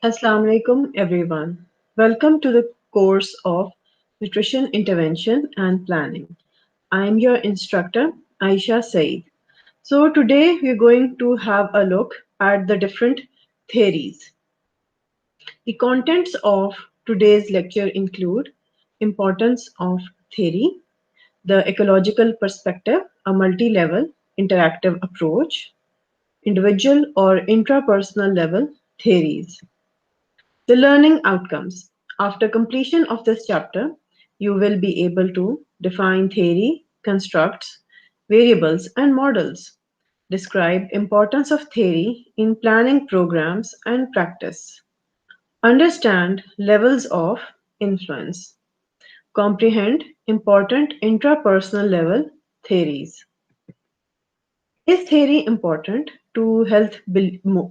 Assalamu alaikum everyone. Welcome to the course of Nutrition Intervention and Planning. I am your instructor Aisha Saeed. So today we're going to have a look at the different theories. The contents of today's lecture include importance of theory, the ecological perspective, a multi-level interactive approach, individual or intrapersonal level theories. The learning outcomes. After completion of this chapter, you will be able to define theory, constructs, variables, and models. Describe importance of theory in planning programs and practice. Understand levels of influence. Comprehend important intrapersonal level theories. Is theory important to health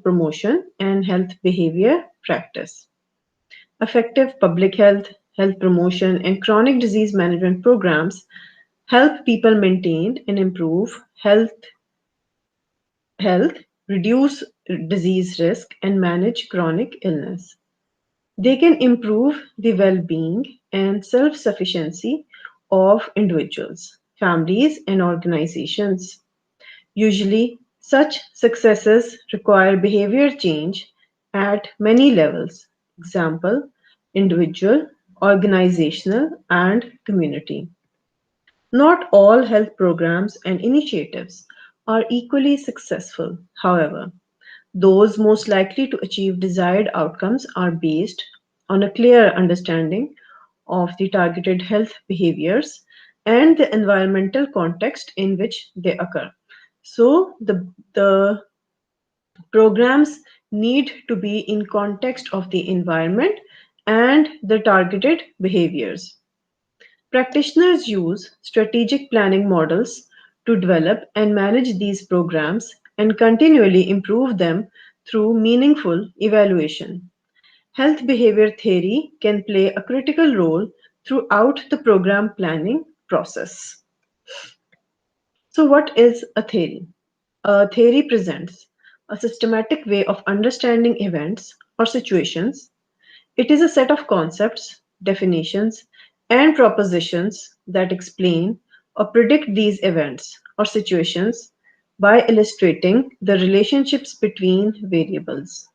promotion and health behavior practice? Effective public health, health promotion, and chronic disease management programs help people maintain and improve health, reduce disease risk, and manage chronic illness. They can improve the well-being and self-sufficiency of individuals, families, and organizations. Usually, such successes require behavior change at many levels, example, individual, organizational, and community. Not all health programs and initiatives are equally successful. However, those most likely to achieve desired outcomes are based on a clear understanding of the targeted health behaviors and the environmental context in which they occur. So the programs need to be in context of the environment and the targeted behaviors. Practitioners use strategic planning models to develop and manage these programs and continually improve them through meaningful evaluation. Health behavior theory can play a critical role throughout the program planning process. So, what is a theory? A theory presents a systematic way of understanding events or situations. It is a set of concepts, definitions, and propositions that explain or predict these events or situations by illustrating the relationships between variables.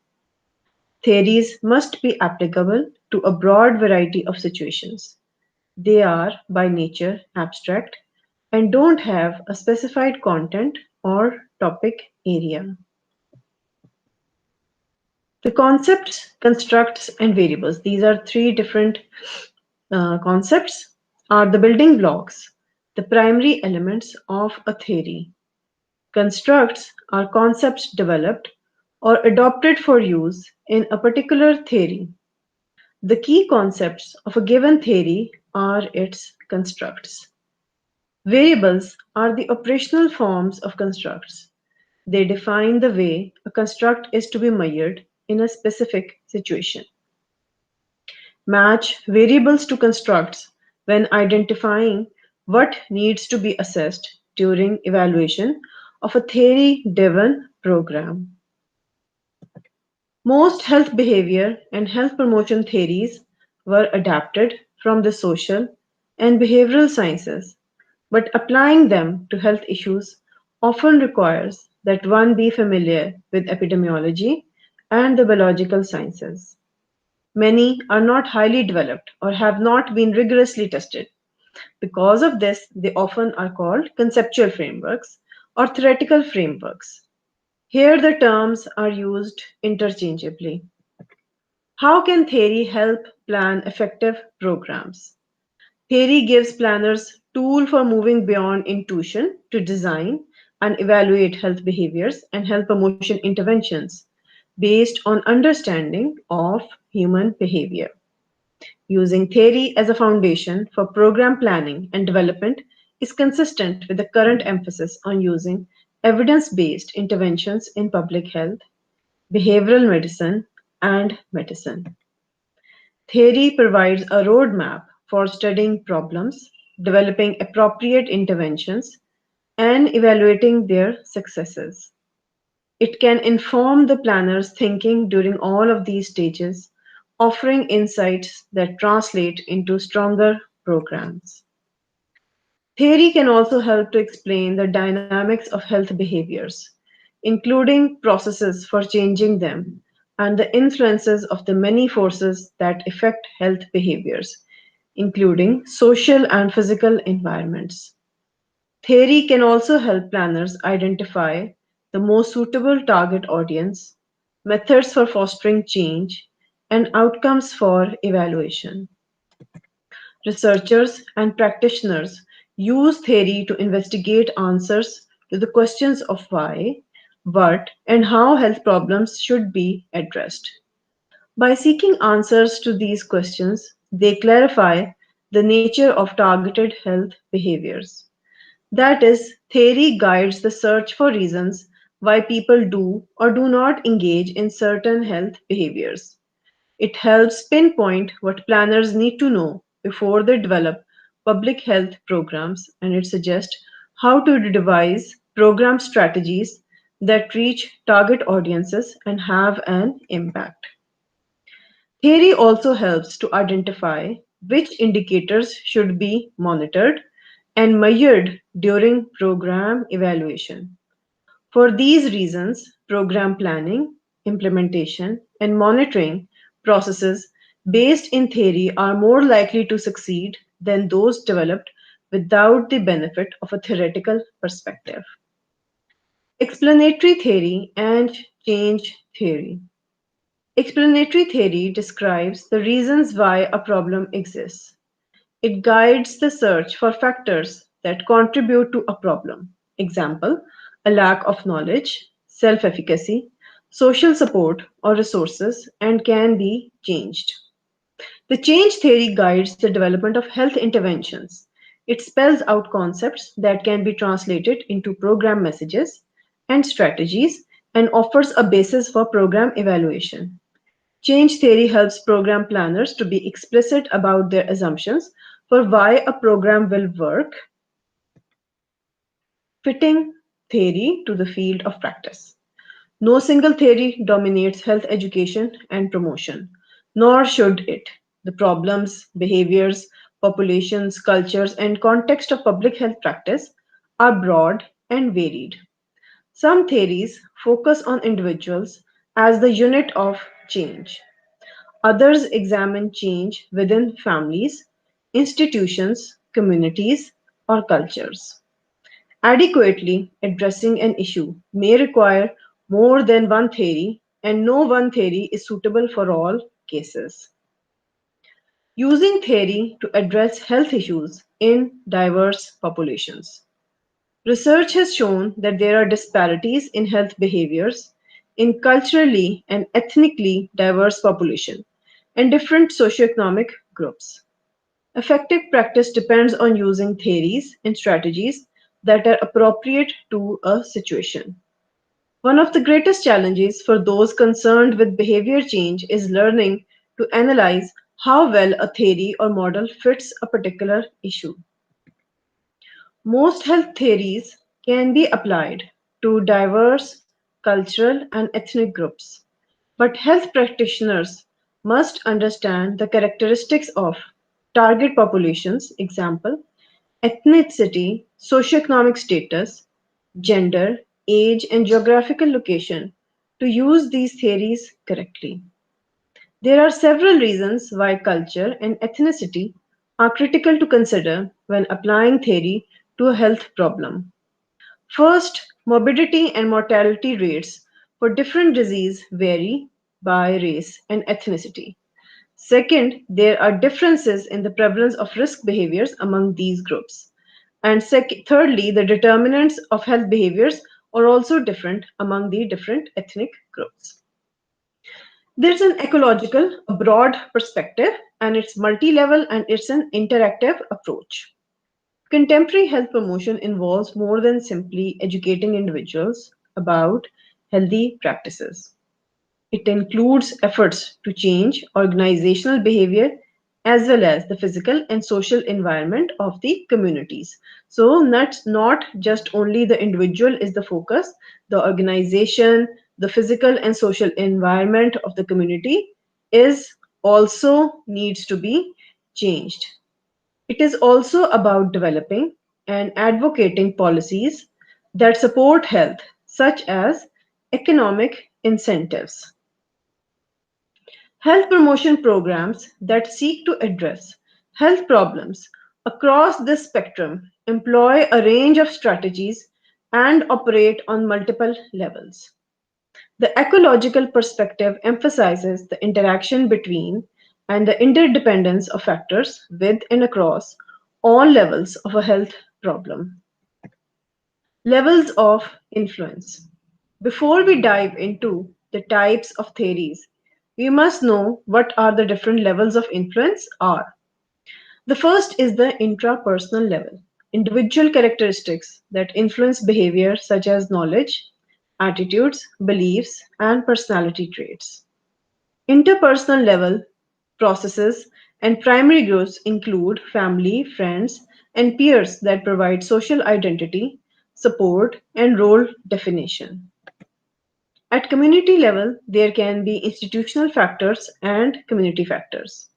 Theories must be applicable to a broad variety of situations. They are, by nature, abstract and don't have a specified content or topic area. The concepts, constructs, and variables, these are three different concepts, are the building blocks, the primary elements of a theory. Constructs are concepts developed or adopted for use in a particular theory. The key concepts of a given theory are its constructs. Variables are the operational forms of constructs. They define the way a construct is to be measured in a specific situation. Match variables to constructs when identifying what needs to be assessed during evaluation of a theory-driven program. Most health behavior and health promotion theories were adapted from the social and behavioral sciences, but applying them to health issues often requires that one be familiar with epidemiology and the biological sciences. Many are not highly developed or have not been rigorously tested. Because of this, they often are called conceptual frameworks or theoretical frameworks. Here the terms are used interchangeably. How can theory help plan effective programs? Theory gives planners tool for moving beyond intuition to design and evaluate health behaviors and health promotion interventions based on understanding of human behavior. Using theory as a foundation for program planning and development is consistent with the current emphasis on using evidence-based interventions in public health, behavioral medicine, and medicine. Theory provides a roadmap for studying problems, developing appropriate interventions, and evaluating their successes. It can inform the planner's thinking during all of these stages, offering insights that translate into stronger programs. Theory can also help to explain the dynamics of health behaviors, including processes for changing them and the influences of the many forces that affect health behaviors, including social and physical environments. Theory can also help planners identify the most suitable target audience, methods for fostering change, and outcomes for evaluation. Researchers and practitioners use theory to investigate answers to the questions of why, what, and how health problems should be addressed. By seeking answers to these questions, they clarify the nature of targeted health behaviors. That is, theory guides the search for reasons why people do or do not engage in certain health behaviors. It helps pinpoint what planners need to know before they develop public health programs, and it suggests how to devise program strategies that reach target audiences and have an impact. Theory also helps to identify which indicators should be monitored and measured during program evaluation. For these reasons, program planning, implementation, and monitoring processes based in theory are more likely to succeed than those developed without the benefit of a theoretical perspective. Explanatory theory and change theory. Explanatory theory describes the reasons why a problem exists. It guides the search for factors that contribute to a problem. Example, a lack of knowledge, self efficacy, social support, or resources, and can be changed. The change theory guides the development of health interventions. It spells out concepts that can be translated into program messages and strategies and offers a basis for program evaluation. Change theory helps program planners to be explicit about their assumptions for why a program will work, fitting theory to the field of practice. No single theory dominates health education and promotion, nor should it. The problems, behaviors, populations, cultures, and context of public health practice are broad and varied. Some theories focus on individuals as the unit of change. Others examine change within families, institutions, communities, or cultures. Adequately addressing an issue may require more than one theory, and no one theory is suitable for all cases. Using theory to address health issues in diverse populations. Research has shown that there are disparities in health behaviors in culturally and ethnically diverse populations and different socioeconomic groups. Effective practice depends on using theories and strategies that are appropriate to a situation. One of the greatest challenges for those concerned with behavior change is learning to analyze how well a theory or model fits a particular issue. Most health theories can be applied to diverse cultural and ethnic groups, but health practitioners must understand the characteristics of target populations, example, ethnicity, socioeconomic status, gender, age, and geographical location to use these theories correctly. There are several reasons why culture and ethnicity are critical to consider when applying theory to a health problem. First, morbidity and mortality rates for different diseases vary by race and ethnicity. Second, there are differences in the prevalence of risk behaviors among these groups. And thirdly, the determinants of health behaviors are also different among the different ethnic groups. There's an ecological, a broad perspective, and it's multi-level and it's an interactive approach. Contemporary health promotion involves more than simply educating individuals about healthy practices. It includes efforts to change organizational behavior as well as the physical and social environment of the communities. So not just only the individual is the focus, the organization, the physical and social environment of the community is also needs to be changed. It is also about developing and advocating policies that support health, such as economic incentives. Health promotion programs that seek to address health problems across this spectrum employ a range of strategies and operate on multiple levels. The ecological perspective emphasizes the interaction between and the interdependence of factors with and across all levels of a health problem. Levels of influence. Before we dive into the types of theories, we must know what are the different levels of influence are. The first is the intrapersonal level, individual characteristics that influence behavior such as knowledge, attitudes, beliefs, and personality traits. Interpersonal level processes and primary groups include family, friends, and peers that provide social identity, support, and role definition. At community level, there can be institutional factors and community factors.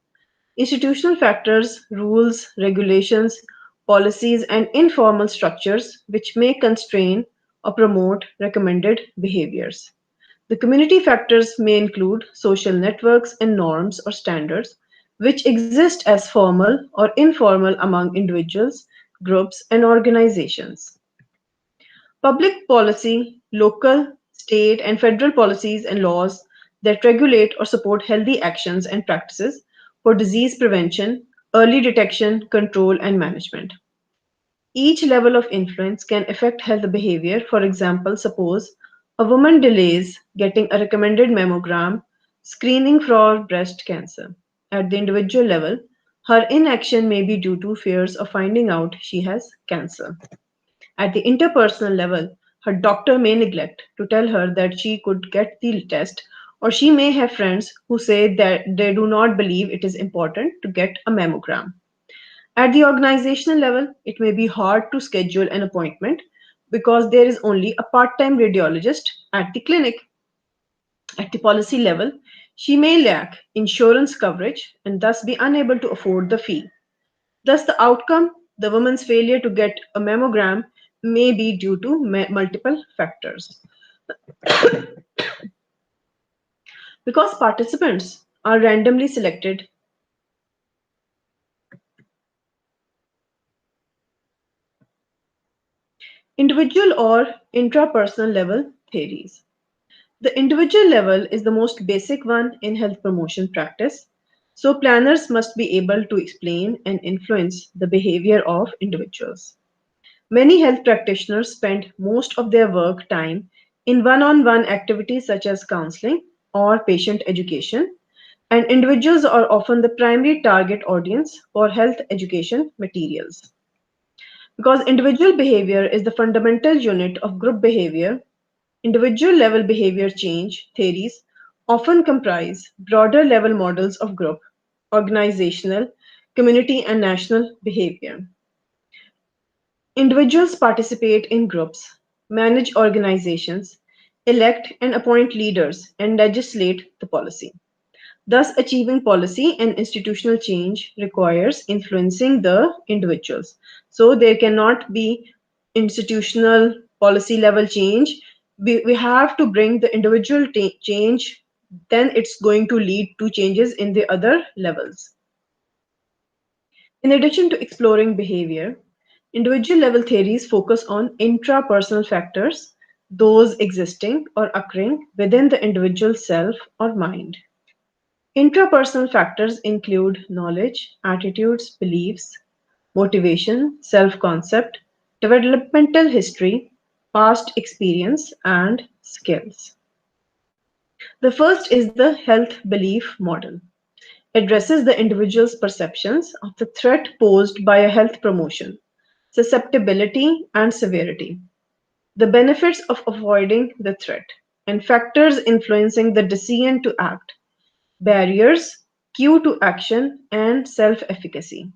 Institutional factors, rules, regulations, policies, and informal structures which may constrain or promote recommended behaviors. The community factors may include social networks and norms or standards which exist as formal or informal among individuals, groups, and organizations. Public policy, local, state, and federal policies and laws that regulate or support healthy actions and practices for disease prevention, early detection, control, and management. Each level of influence can affect health behavior. For example, suppose a woman delays getting a recommended mammogram screening for breast cancer. At the individual level, her inaction may be due to fears of finding out she has cancer. At the interpersonal level, her doctor may neglect to tell her that she could get the test, or she may have friends who say that they do not believe it is important to get a mammogram. At the organizational level, it may be hard to schedule an appointment because there is only a part time radiologist at the clinic. At the policy level, she may lack insurance coverage and thus be unable to afford the fee. Thus, the outcome, the woman's failure to get a mammogram, may be due to multiple factors. Because participants are randomly selected, individual or intrapersonal level theories. The individual level is the most basic one in health promotion practice, so planners must be able to explain and influence the behavior of individuals. Many health practitioners spend most of their work time in one on one activities such as counseling or patient education, and individuals are often the primary target audience for health education materials. Because individual behavior is the fundamental unit of group behavior, individual level behavior change theories often comprise broader level models of group, organizational, community, and national behavior. Individuals participate in groups, manage organizations, elect and appoint leaders, and legislate the policy. Thus, achieving policy and institutional change requires influencing the individuals. So, there cannot be institutional policy level change. We have to bring the individual change, then it's going to lead to changes in the other levels. In addition to exploring behavior, individual level theories focus on intrapersonal factors, those existing or occurring within the individual self or mind. Intrapersonal factors include knowledge, attitudes, beliefs, motivation, self concept, developmental history, past experience, and skills. The first is the health belief model. Addresses the individual's perceptions of the threat posed by a health promotion, susceptibility, and severity, the benefits of avoiding the threat, and factors influencing the decision to act, barriers cue to action, and self efficacy.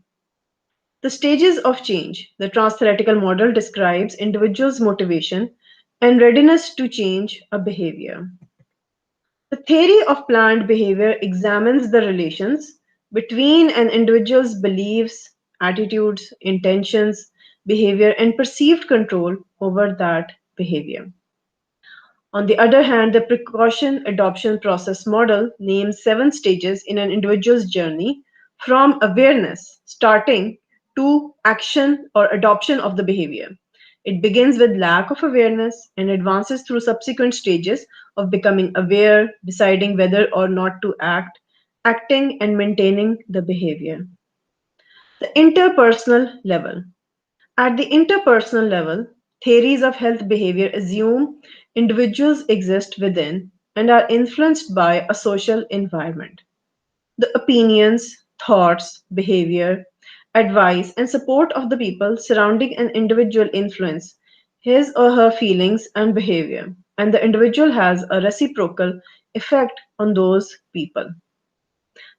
The stages of change. The transtheoretical model describes individuals' motivation and readiness to change a behavior. The theory of planned behavior examines the relations between an individual's beliefs, attitudes, intentions, behavior, and perceived control over that behavior. On the other hand, the precaution adoption process model names 7 stages in an individual's journey from awareness, starting to action or adoption of the behavior. It begins with lack of awareness and advances through subsequent stages of becoming aware, deciding whether or not to act, acting, and maintaining the behavior. The interpersonal level. At the interpersonal level, theories of health behavior assume individuals exist within and are influenced by a social environment. The opinions, thoughts, behavior, advice, and support of the people surrounding an individual influence his or her feelings and behavior, and the individual has a reciprocal effect on those people.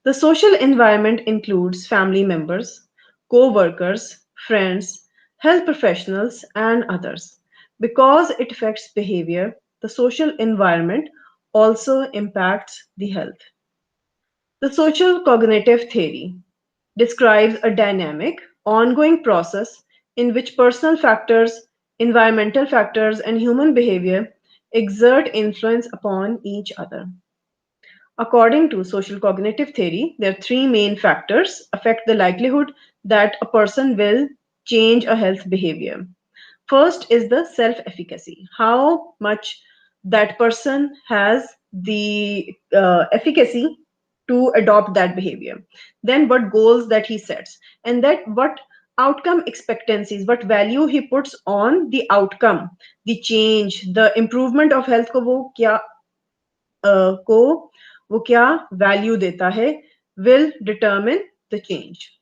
The social environment includes family members, co-workers, friends, health professionals, and others. Because it affects behavior, the social environment also impacts the health. The social cognitive theory describes a dynamic, ongoing process in which personal factors, environmental factors, and human behavior exert influence upon each other. According to social cognitive theory, there are 3 main factors affect the likelihood that a person will change a health behavior. First is the self-efficacy, how much that person has the efficacy to adopt that behavior. Then what goals that he sets, and that what outcome expectancies, what value he puts on the outcome, the change, the improvement of health को वो क्या को वो क्या value देता है will determine the change.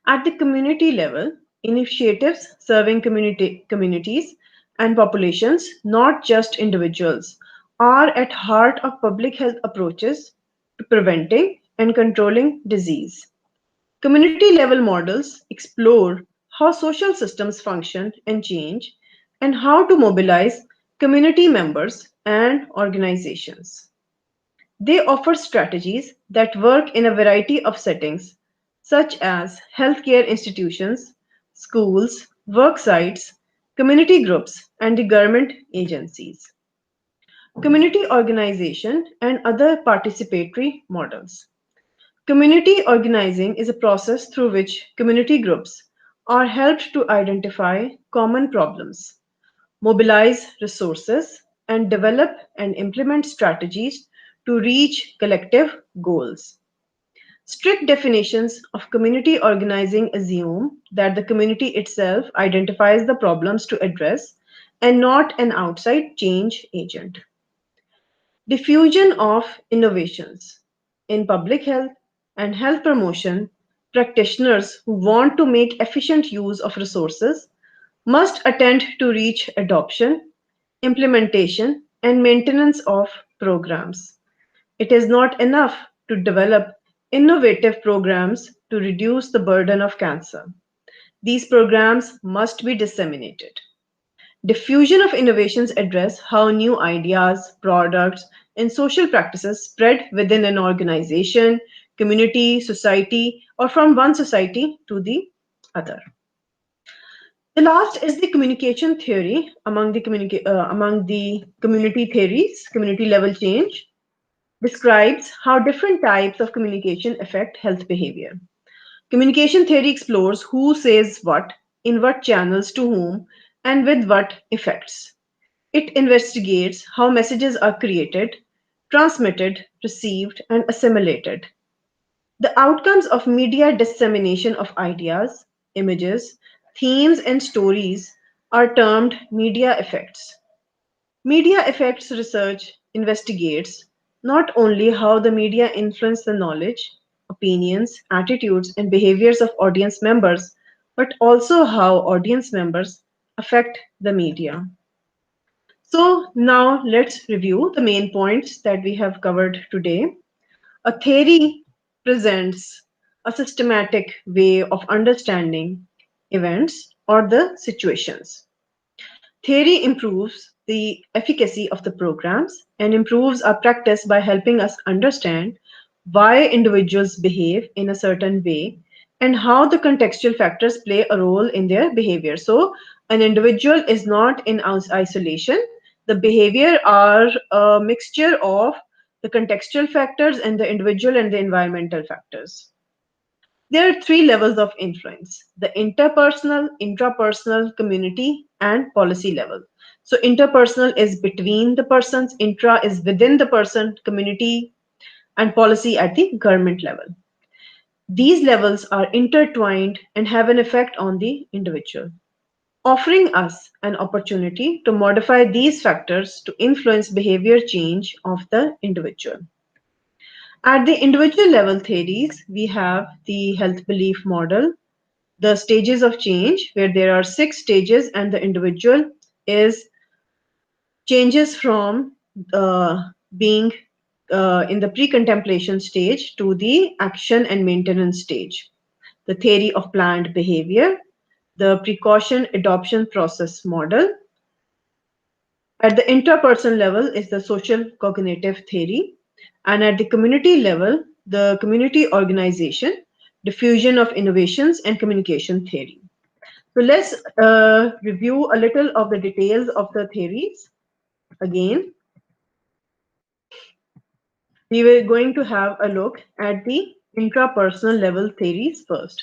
At the community level, initiatives serving communities and populations, not just individuals, are at heart of public health approaches to preventing and controlling disease. Community level models explore how social systems function and change and how to mobilize community members and organizations. They offer strategies that work in a variety of settings, such as healthcare institutions, schools, work sites, community groups, and the government agencies. Community organization and other participatory models. Community organizing is a process through which community groups are helped to identify common problems, mobilize resources, and develop and implement strategies to reach collective goals. Strict definitions of community organizing assume that the community itself identifies the problems to address and not an outside change agent. Diffusion of innovations. In public health and health promotion, practitioners who want to make efficient use of resources must attend to reach adoption, implementation, and maintenance of programs. It is not enough to develop innovative programs to reduce the burden of cancer. These programs must be disseminated. Diffusion of innovations address how new ideas, products, and social practices spread within an organization, community, society, or from one society to the other. The last is the communication theory among the community theories, community level change describes how different types of communication affect health behavior. Communication theory explores who says what, in what channels to whom, and with what effects. It investigates how messages are created, transmitted, received, and assimilated. The outcomes of media dissemination of ideas, images, themes, and stories are termed media effects. Media effects research investigates not only how the media influence the knowledge, opinions, attitudes, and behaviors of audience members, but also how audience members affect the media. So now let's review the main points that we have covered today. A theory presents a systematic way of understanding events or the situations. Theory improves the efficacy of the programs and improves our practice by helping us understand why individuals behave in a certain way and how the contextual factors play a role in their behavior. So, an individual is not in isolation. The behavior are a mixture of the contextual factors and the individual and the environmental factors. There are three levels of influence: the interpersonal, intrapersonal, community, and policy level. So, interpersonal is between the persons, intra is within the person, community, and policy at the government level. These levels are intertwined and have an effect on the individual, offering us an opportunity to modify these factors to influence behavior change of the individual. At the individual level theories, we have the health belief model, the stages of change, where there are six stages, and the individual is changes from being in the pre-contemplation stage to the action and maintenance stage. The theory of planned behavior, the precaution adoption process model. At the interpersonal level is the social cognitive theory, and at the community level, the community organization, diffusion of innovations, and communication theory. So let's review a little of the details of the theories. Again, we were going to have a look at the intrapersonal level theories first.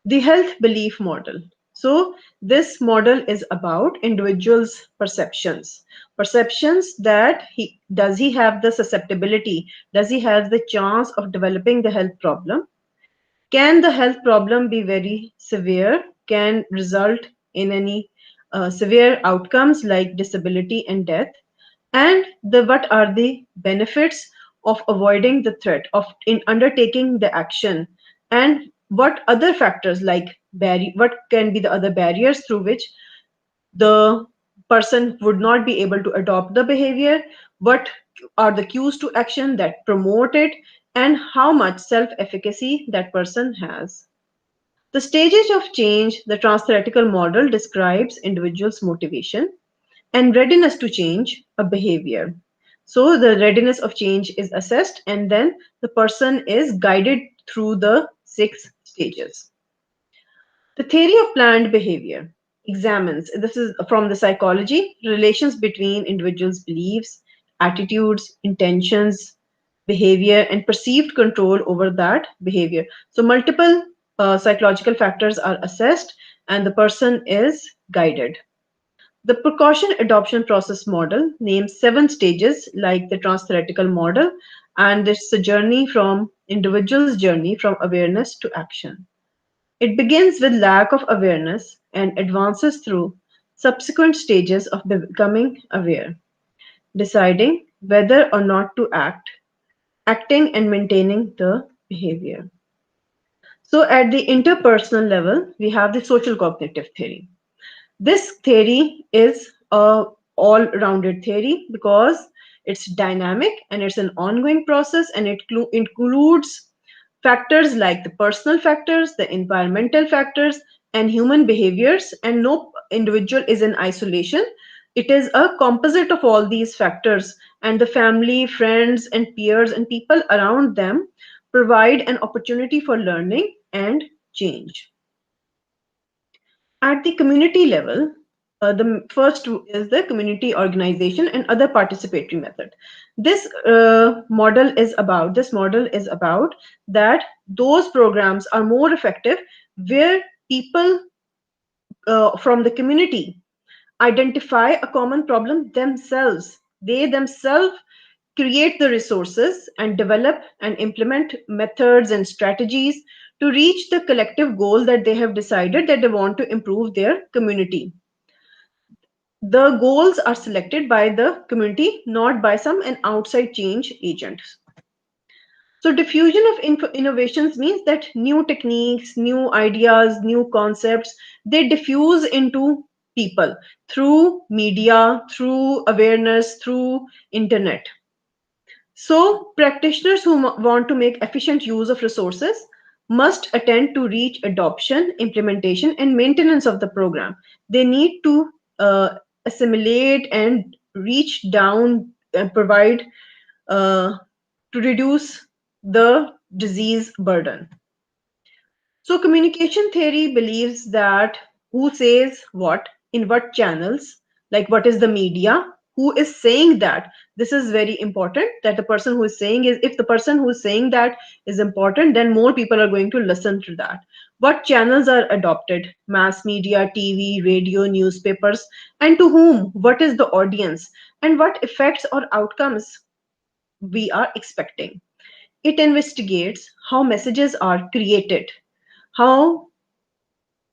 The health belief model. So this model is about individuals' perceptions. Perceptions that does he have the susceptibility? Does he have the chance of developing the health problem? Can the health problem be very severe? Can result in any severe outcomes like disability and death? And what are the benefits of avoiding the threat of in undertaking the action? And what other factors like what can be the other barriers through which the person would not be able to adopt the behavior? What are the cues to action that promote it? And how much self-efficacy that person has? The stages of change, the transtheoretical model describes individuals' motivation and readiness to change a behavior. So the readiness of change is assessed, and then the person is guided through the six stages. The theory of planned behavior examines, this is from the psychology, relations between individuals' beliefs, attitudes, intentions, behavior, and perceived control over that behavior. So multiple psychological factors are assessed, and the person is guided. The precaution adoption process model names seven stages like the transtheoretical model, and it's a journey from individual's journey from awareness to action. It begins with lack of awareness and advances through subsequent stages of becoming aware, deciding whether or not to act, acting and maintaining the behavior. So at the interpersonal level, we have the social cognitive theory. This theory is a all-rounded theory because it's dynamic and it's an ongoing process, and it includes factors like the personal factors, the environmental factors, and human behaviors, and no individual is in isolation. It is a composite of all these factors, and the family, friends, and peers and people around them provide an opportunity for learning and change. At the community level, the first is the community organization and other participatory method. This model is about that those programs are more effective where people from the community identify a common problem themselves. They themselves create the resources and develop and implement methods and strategies to reach the collective goal that they have decided that they want to improve their community. The goals are selected by the community, not by some an outside change agent. So diffusion of innovations means that new techniques, new ideas, new concepts, they diffuse into people through media, through awareness, through internet. So, practitioners who want to make efficient use of resources must attend to reach adoption, implementation, and maintenance of the program. They need to assimilate and reach down and provide to reduce the disease burden. So, communication theory believes that who says what, in what channels, like what is the media, who is saying that. This is very important that the person who is saying is, if the person who is saying that is important, then more people are going to listen to that. What channels are adopted? Mass media, TV, radio, newspapers, and to whom? What is the audience? And what effects or outcomes we are expecting? It investigates how messages are created, how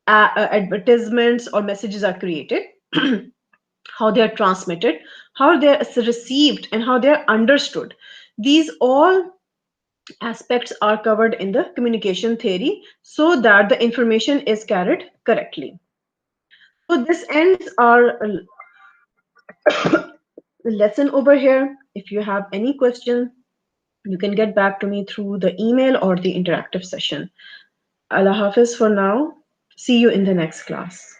advertisements or messages are created, how they are transmitted, how they are received, and how they are understood. These all aspects are covered in the communication theory so that the information is carried correctly. So this ends our lesson over here. If you have any question, you can get back to me through the email or the interactive session. Allah Hafiz for now. See you in the next class.